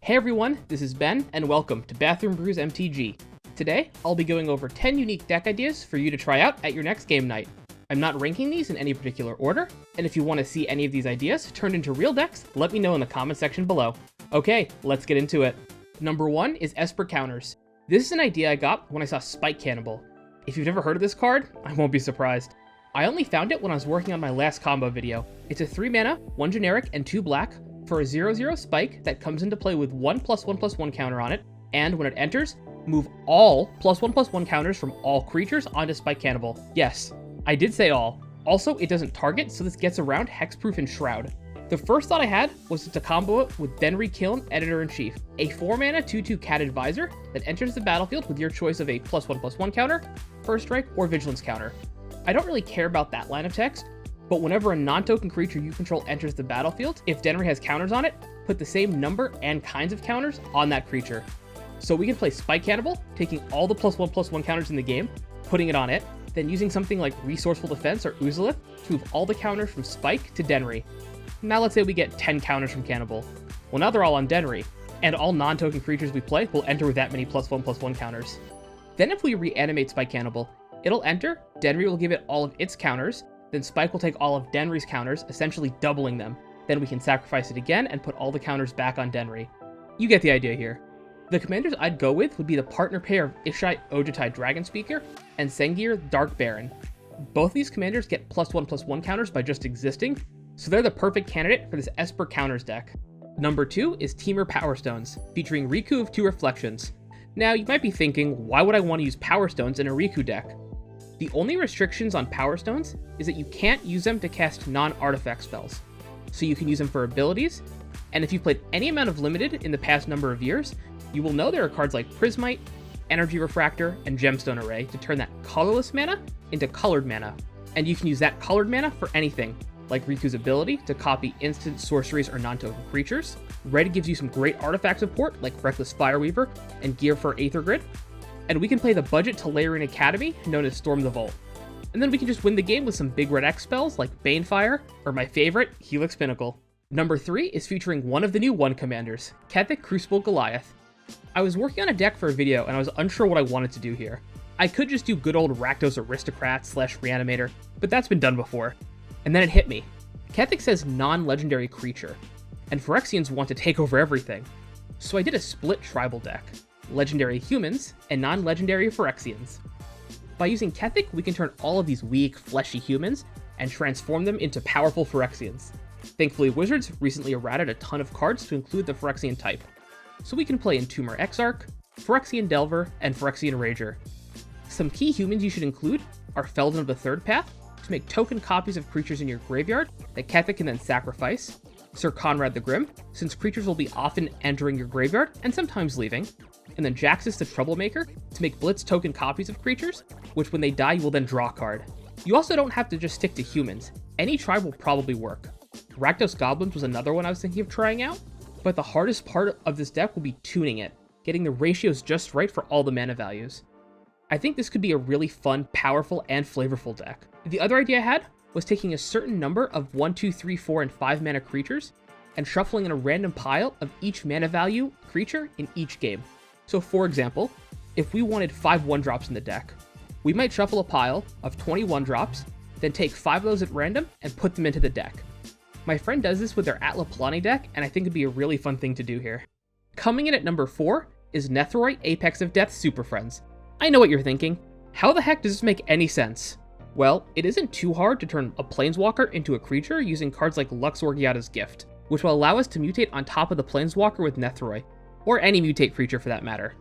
Hey everyone, this is Ben, and welcome to Bathroom Brews MTG. Today, I'll be going over 10 unique deck ideas for you to try out at your next game night. I'm not ranking these in any particular order, and if you want to see any of these ideas turned into real decks, let me know in the comment section below. Okay, let's get into it. Number 1 is Esper Counters. This is an idea I got when I saw Spike Cannibal. If you've never heard of this card, I won't be surprised. I only found it when I was working on my last combo video. It's a 3 mana, 1 generic, and 2 black, for a 0/0 spike that comes into play with 1/1/1 counter on it, and when it enters, move all +1/1 counters from all creatures onto Spike Cannibal. Yes, I did say all. Also, it doesn't target, so this gets around Hexproof and Shroud. The first thought I had was to combo it with Denry Kiln, Editor-in-Chief, a 4 mana 2/2 Cat Advisor that enters the battlefield with your choice of a +1/1 counter, First Strike, or Vigilance counter. I don't really care about that line of text, but whenever a non-token creature you control enters the battlefield, if Denry has counters on it, put the same number and kinds of counters on that creature. So we can play Spike Cannibal, taking all the +1/1 counters in the game, putting it on it, then using something like Resourceful Defense or Uzalith to move all the counters from Spike to Denry. Now let's say we get 10 counters from Cannibal. Well, now they're all on Denry, and all non-token creatures we play will enter with that many +1/1 counters. Then if we reanimate Spike Cannibal, it'll enter, Denry will give it all of its counters, then Spike will take all of Denry's counters, essentially doubling them. Then we can sacrifice it again and put all the counters back on Denry. You get the idea here. The commanders I'd go with would be the partner pair of Ishai Ojutai Dragonspeaker and Sengir Dark Baron. Both of these commanders get +1/1 counters by just existing, so they're the perfect candidate for this Esper Counters deck. Number 2 is Temur Power Stones, featuring Riku of 2 Reflections. Now, you might be thinking, why would I want to use Power Stones in a Riku deck? The only restrictions on Power Stones is that you can't use them to cast non-artifact spells. So you can use them for abilities, and if you've played any amount of Limited in the past number of years, you will know there are cards like Prismite, Energy Refractor, and Gemstone Array to turn that colorless mana into colored mana. And you can use that colored mana for anything, like Riku's ability to copy instant sorceries or non-token creatures. Red gives you some great artifact support like Reckless Fireweaver and Gear for Aether Grid. And we can play the budget to layer in Academy, known as Storm the Vault. And then we can just win the game with some big red X spells like Banefire, or my favorite, Helix Pinnacle. Number 3 is featuring one of the new 1 commanders, Kethek Crucible Goliath. I was working on a deck for a video and I was unsure what I wanted to do here. I could just do good old Rakdos Aristocrat / Reanimator, but that's been done before. And then it hit me. Kethek says non-legendary creature, and Phyrexians want to take over everything. So I did a split tribal deck. Legendary humans, and non-legendary Phyrexians. By using Kethek, we can turn all of these weak, fleshy humans and transform them into powerful Phyrexians. Thankfully, Wizards recently errated a ton of cards to include the Phyrexian type. So we can play Entomber Exarch, Phyrexian Delver, and Phyrexian Rager. Some key humans you should include are Felden of the Third Path, to make token copies of creatures in your graveyard that Kethek can then sacrifice, Sir Conrad the Grim, since creatures will be often entering your graveyard and sometimes leaving, and then Jaxus the Troublemaker to make Blitz token copies of creatures, which when they die you will then draw a card. You also don't have to just stick to humans. Any tribe will probably work. Rakdos Goblins was another one I was thinking of trying out, but the hardest part of this deck will be tuning it, getting the ratios just right for all the mana values. I think this could be a really fun, powerful, and flavorful deck. The other idea I had was taking a certain number of 1, 2, 3, 4, and 5 mana creatures and shuffling in a random pile of each mana value creature in each game. So for example, if we wanted 5 1-drops in the deck, we might shuffle a pile of 20 1-drops, then take 5 of those at random and put them into the deck. My friend does this with their Atla Palani deck, and I think it'd be a really fun thing to do here. Coming in at number 4 is Nethroi Apex of Death Super Friends. I know what you're thinking. How the heck does this make any sense? Well, it isn't too hard to turn a Planeswalker into a creature using cards like Luxorgiata's Gift, which will allow us to mutate on top of the Planeswalker with Nethroi, or any mutate creature for that matter.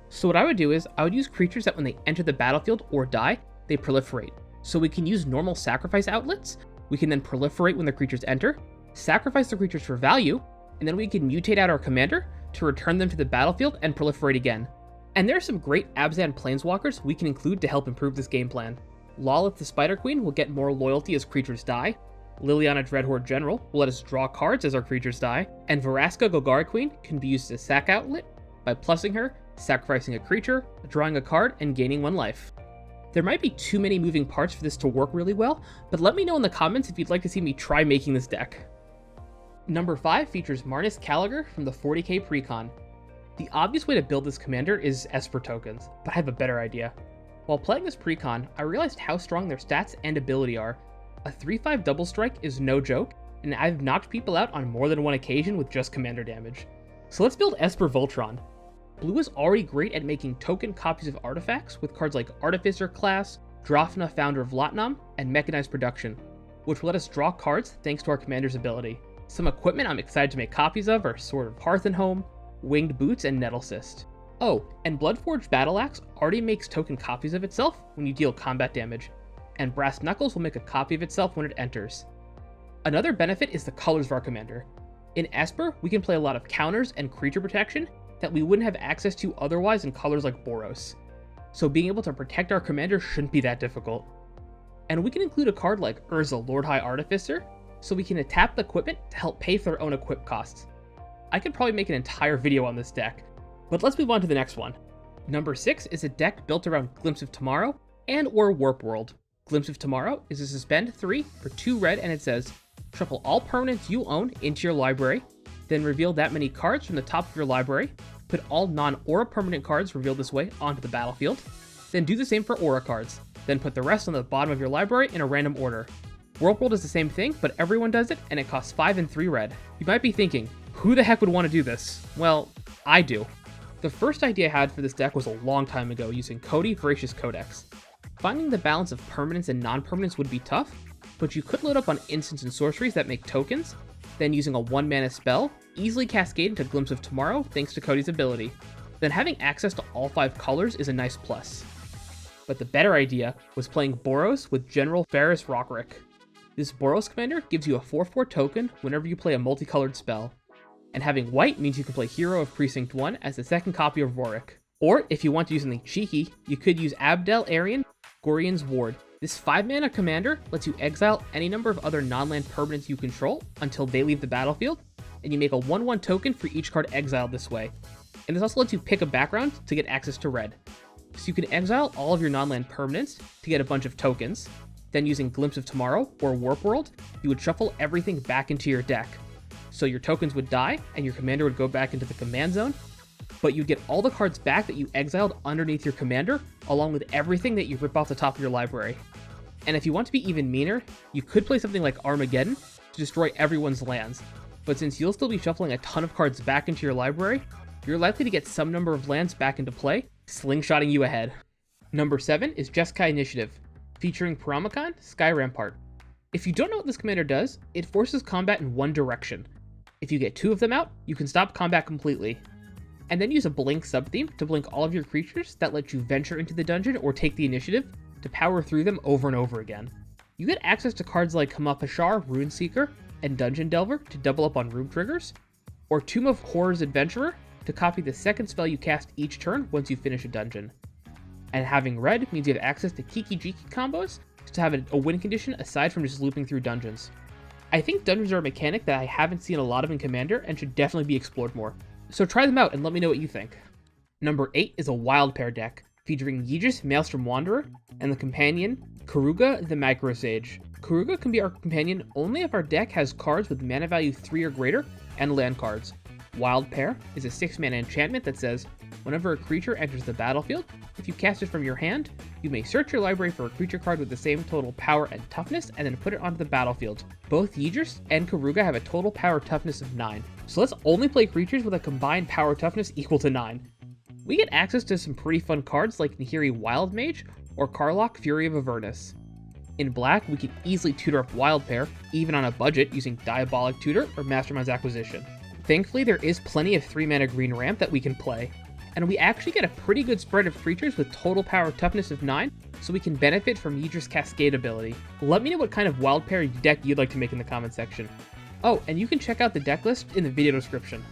So what I would do is, I would use creatures that when they enter the battlefield or die, they proliferate. So we can use normal sacrifice outlets, we can then proliferate when the creatures enter, sacrifice the creatures for value, and then we can mutate out our commander to return them to the battlefield and proliferate again. And there are some great Abzan Planeswalkers we can include to help improve this game plan. Lolith the Spider Queen will get more loyalty as creatures die, Liliana Dreadhorde General will let us draw cards as our creatures die, and Veraska Golgari Queen can be used as a sack outlet by plussing her, sacrificing a creature, drawing a card, and gaining 1 life. There might be too many moving parts for this to work really well, but let me know in the comments if you'd like to see me try making this deck. Number 5 features Marnus Caligar from the 40k Precon. The obvious way to build this commander is Esper tokens, but I have a better idea. While playing this Precon, I realized how strong their stats and ability are. A 3/5 double strike is no joke, and I've knocked people out on more than one occasion with just commander damage. So let's build Esper Voltron. Blue is already great at making token copies of artifacts with cards like Artificer Class, Drafna Founder of Latnam, and Mechanized Production, which will let us draw cards thanks to our commander's ability. Some equipment I'm excited to make copies of are Sword of Hearth and Home, Winged Boots, and Nettle Cyst. Oh, and Bloodforged Battle Axe already makes token copies of itself when you deal combat damage, and Brass Knuckles will make a copy of itself when it enters. Another benefit is the colors of our commander. In Esper, we can play a lot of counters and creature protection that we wouldn't have access to otherwise in colors like Boros. So being able to protect our commander shouldn't be that difficult. And we can include a card like Urza Lord High Artificer, so we can tap the equipment to help pay for their own equip costs. I could probably make an entire video on this deck, but let's move on to the next one. Number 6 is a deck built around Glimpse of Tomorrow and or Warp World. Glimpse of Tomorrow is a suspend 3 for 2 red, and it says, shuffle all permanents you own into your library, then reveal that many cards from the top of your library, put all non-aura permanent cards revealed this way onto the battlefield, then do the same for aura cards, then put the rest on the bottom of your library in a random order. Warp World is the same thing, but everyone does it, and it costs 5 and 3 red. You might be thinking, who the heck would want to do this? Well, I do. The first idea I had for this deck was a long time ago using Cody Voracious Codex. Finding the balance of permanents and non-permanents would be tough, but you could load up on instants and sorceries that make tokens, then using a 1-mana spell, easily cascade into Glimpse of Tomorrow thanks to Cody's ability. Then having access to all 5 colors is a nice plus. But the better idea was playing Boros with General Ferris Rockrick. This Boros commander gives you a 4/4 token whenever you play a multicolored spell. And having white means you can play Hero of Precinct 1 as the second copy of Rorik. Or, if you want to use something cheeky, you could use Abdel Arian, Gorian's Ward. This 5-mana commander lets you exile any number of other non-land permanents you control until they leave the battlefield, and you make a 1/1 token for each card exiled this way. And this also lets you pick a background to get access to red. So you can exile all of your non-land permanents to get a bunch of tokens. Then using Glimpse of Tomorrow or Warp World, you would shuffle everything back into your deck. So your tokens would die, and your commander would go back into the command zone, but you'd get all the cards back that you exiled underneath your commander, along with everything that you rip off the top of your library. And if you want to be even meaner, you could play something like Armageddon to destroy everyone's lands, but since you'll still be shuffling a ton of cards back into your library, you're likely to get some number of lands back into play, slingshotting you ahead. Number 7 is Jeskai Initiative, featuring Paramacon, Sky Rampart. If you don't know what this commander does, it forces combat in one direction. If you get 2 of them out, you can stop combat completely. And then use a blink subtheme to blink all of your creatures that let you venture into the dungeon or take the initiative to power through them over and over again. You get access to cards like Kamapashar, Runeseeker, and Dungeon Delver to double up on room triggers, or Tomb of Horrors Adventurer to copy the second spell you cast each turn once you finish a dungeon. And having red means you have access to Kiki Jiki combos to have a win condition aside from just looping through dungeons. I think dungeons are a mechanic that I haven't seen a lot of in Commander and should definitely be explored more. So try them out and let me know what you think. Number 8 is a wild pair deck, featuring Yegis Maelstrom Wanderer and the companion Karuga the Macro Sage. Karuga can be our companion only if our deck has cards with mana value 3 or greater and land cards. Wild Pair is a 6-mana enchantment that says, whenever a creature enters the battlefield, if you cast it from your hand, you may search your library for a creature card with the same total power and toughness and then put it onto the battlefield. Both Yegis and Karuga have a total power toughness of 9, so let's only play creatures with a combined power toughness equal to 9. We get access to some pretty fun cards like Nahiri Wild Mage or Karlach Fury of Avernus. In black, we can easily tutor up Wild Pair, even on a budget using Diabolic Tutor or Mastermind's Acquisition. Thankfully, there is plenty of 3-mana green ramp that we can play, and we actually get a pretty good spread of creatures with total power toughness of 9, so we can benefit from Yegis' Cascade ability. Let me know what kind of Wild Pair deck you'd like to make in the comment section. Oh, and you can check out the deck list in the video description.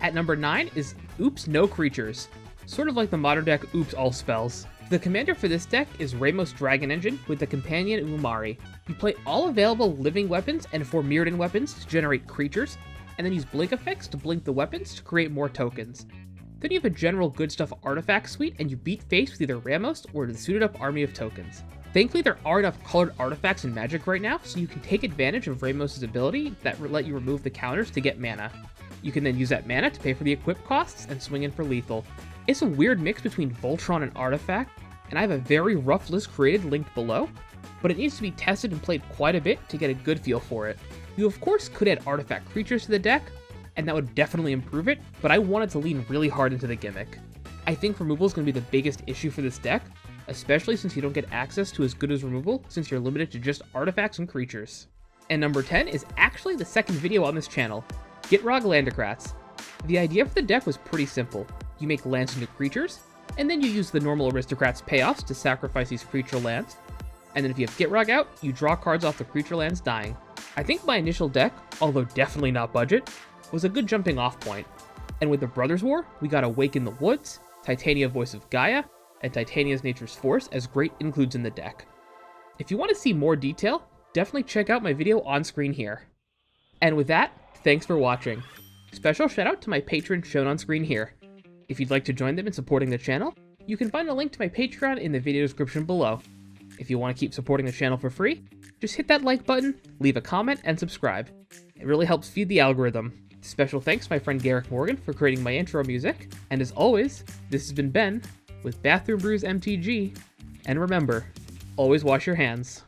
At number 9 is Oops No Creatures, sort of like the modern deck Oops All Spells. The commander for this deck is Ramos Dragon Engine with the companion Umari. You play all available living weapons and 4 Mirrodin weapons to generate creatures, and then use blink effects to blink the weapons to create more tokens. Then you have a general good stuff artifact suite, and you beat face with either Ramos or the suited up army of tokens. Thankfully, there are enough colored artifacts in Magic right now, so you can take advantage of Ramos' ability that let you remove the counters to get mana. You can then use that mana to pay for the equip costs and swing in for lethal. It's a weird mix between Voltron and Artifact, and I have a very rough list created linked below, but it needs to be tested and played quite a bit to get a good feel for it. You of course could add Artifact creatures to the deck, and that would definitely improve it, but I wanted to lean really hard into the gimmick. I think removal is going to be the biggest issue for this deck, especially since you don't get access to as good as removal since you're limited to just artifacts and creatures. And number 10 is actually the second video on this channel, Gitrog Landocrats. The idea for the deck was pretty simple. You make lands into creatures, and then you use the normal Aristocrats payoffs to sacrifice these creature lands, and then if you have Gitrog out, you draw cards off the creature lands dying. I think my initial deck, although definitely not budget, was a good jumping off point. And with the Brothers War, we got Awaken the Woods, Titania Voice of Gaia, and Titania's Nature's Force as great includes in the deck. If you want to see more detail, definitely check out my video on screen here. And with that, thanks for watching. Special shout out to my patrons shown on screen here. If you'd like to join them in supporting the channel, you can find a link to my Patreon in the video description below. If you want to keep supporting the channel for free, just hit that like button, leave a comment, and subscribe. It really helps feed the algorithm. Special thanks to my friend Garrick Morgan for creating my intro music, and as always, this has been Ben with Bathroom Brews MTG, and remember, always wash your hands.